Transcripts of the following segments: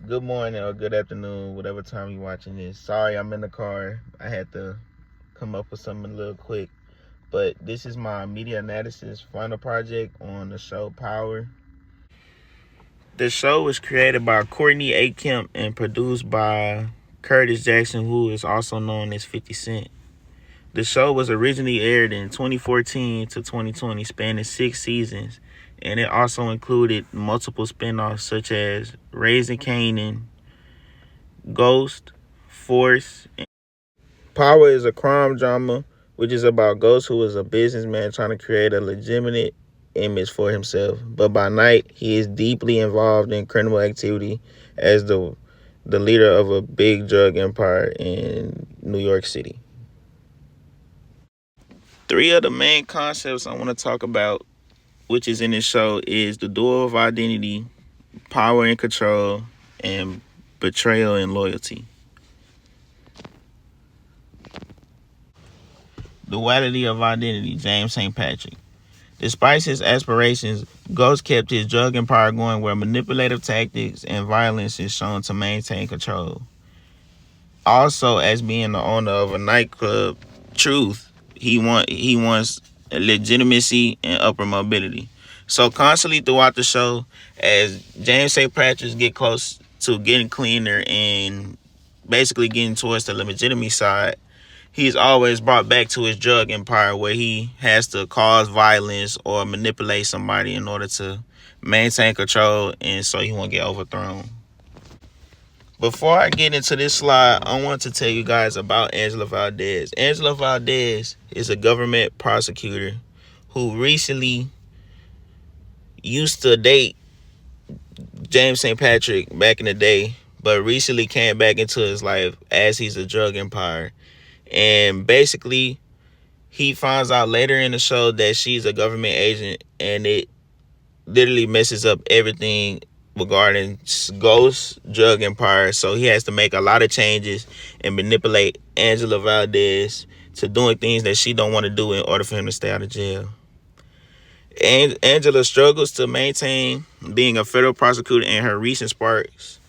Good morning or good afternoon, whatever time you're watching this. Sorry, I'm in the car. I had to come up with something a little quick. But this is my media analysis final project on the show Power. The show was created by Courtney A. Kemp and produced by Curtis Jackson, who is also known as 50 Cent. The show was originally aired in 2014 to 2020, spanning 6 seasons, and it also included multiple spin-offs such as Raising Kanan, Ghost, Force. Power is a crime drama which is about Ghost, who is a businessman trying to create a legitimate image for himself. But by night, he is deeply involved in criminal activity as the leader of a big drug empire in New York City. Three of the main concepts I want to talk about, which is in this show, is the dual of identity, power and control, and betrayal and loyalty. Duality of identity, James St. Patrick. Despite his aspirations, Ghost kept his drug empire going where manipulative tactics and violence is shown to maintain control. Also, as being the owner of a nightclub, Truth, he wants legitimacy and upper mobility. So constantly throughout the show, as James St. Patrick get close to getting cleaner and basically getting towards the legitimacy side, he's always brought back to his drug empire where he has to cause violence or manipulate somebody in order to maintain control and so he won't get overthrown. Before I get into this slide, I want to tell you guys about Angela Valdez. Angela Valdez is a government prosecutor who recently used to date James St. Patrick back in the day, but recently came back into his life as he's a drug empire. And basically, he finds out later in the show that she's a government agent, and it literally messes up everything regarding Ghost drug empire. So he has to make a lot of changes and manipulate Angela Valdez to doing things that she don't want to do in order for him to stay out of jail. And Angela struggles to maintain being a federal prosecutor in her recent sparks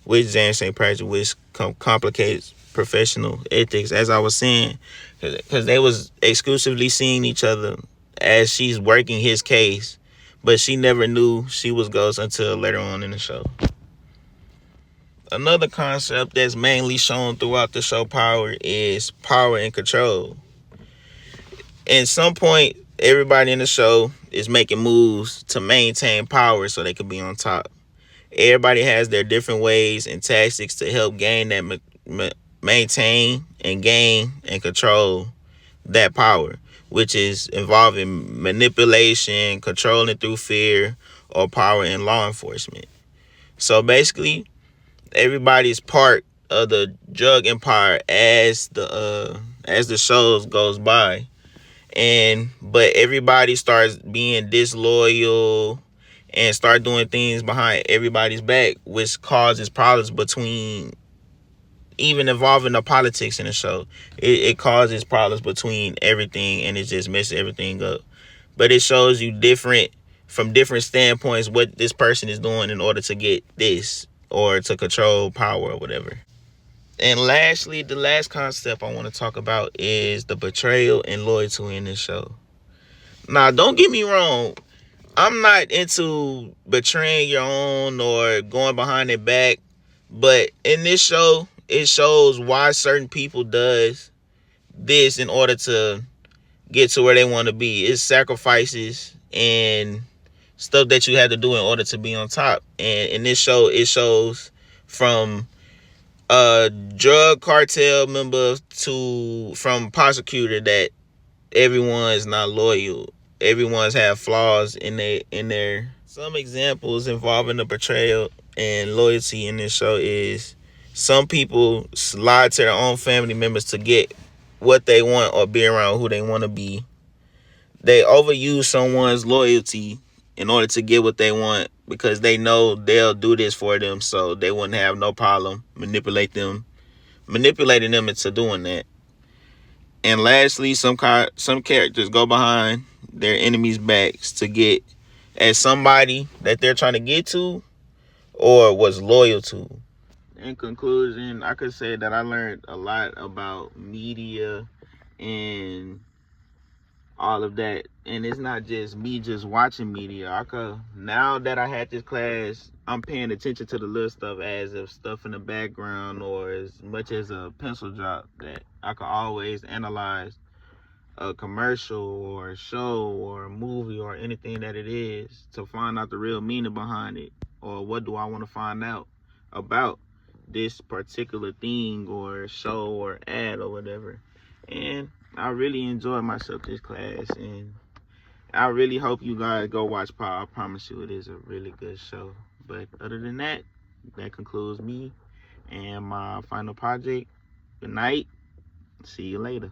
with James St. Patrick, which complicates professional ethics, as I was saying, because they was exclusively seeing each other as she's working his case, but she never knew she was Ghost until later on in the show. Another concept that's mainly shown throughout the show Power is power and control. At some point, everybody in the show is making moves to maintain power so they can be on top. Everybody has their different ways and tactics to help gain that maintain and gain and control that power, which is involving manipulation, controlling through fear, or power in law enforcement. So basically, everybody's part of the drug empire as the shows goes by, but everybody starts being disloyal and start doing things behind everybody's back, which causes problems between, even involving the politics in the show. It causes problems between everything, and it just messes everything up. But it shows you from different standpoints what this person is doing in order to get this or to control power or whatever. And lastly, the last concept I want to talk about is the betrayal and loyalty in this show. Now, don't get me wrong. I'm not into betraying your own or going behind their back. But in this show, it shows why certain people does this in order to get to where they want to be. It's sacrifices and stuff that you have to do in order to be on top. And in this show, it shows from a drug cartel member from prosecutor that everyone is not loyal. Everyone's have flaws in their. Some examples involving the betrayal and loyalty in this show is some people lie to their own family members to get what they want or be around who they want to be. They overuse someone's loyalty in order to get what they want because they know they'll do this for them, so they wouldn't have no problem manipulating them into doing that. And lastly, some characters go behind their enemies' backs to get at somebody that they're trying to get to or was loyal to. in conclusion, I could say that I learned a lot about media and all of that. And it's not just me just watching media. Now that I had this class, I'm paying attention to the little stuff, as if stuff in the background or as much as a pencil drop, that I could always analyze a commercial or a show or a movie or anything that it is, to find out the real meaning behind it, or what do I want to find out about this particular thing or show or ad or whatever. And I really enjoyed myself this class, and I really hope you guys go watch Power. I promise you it is a really good show. But other than that, that concludes me and my final project. Good night. See you later.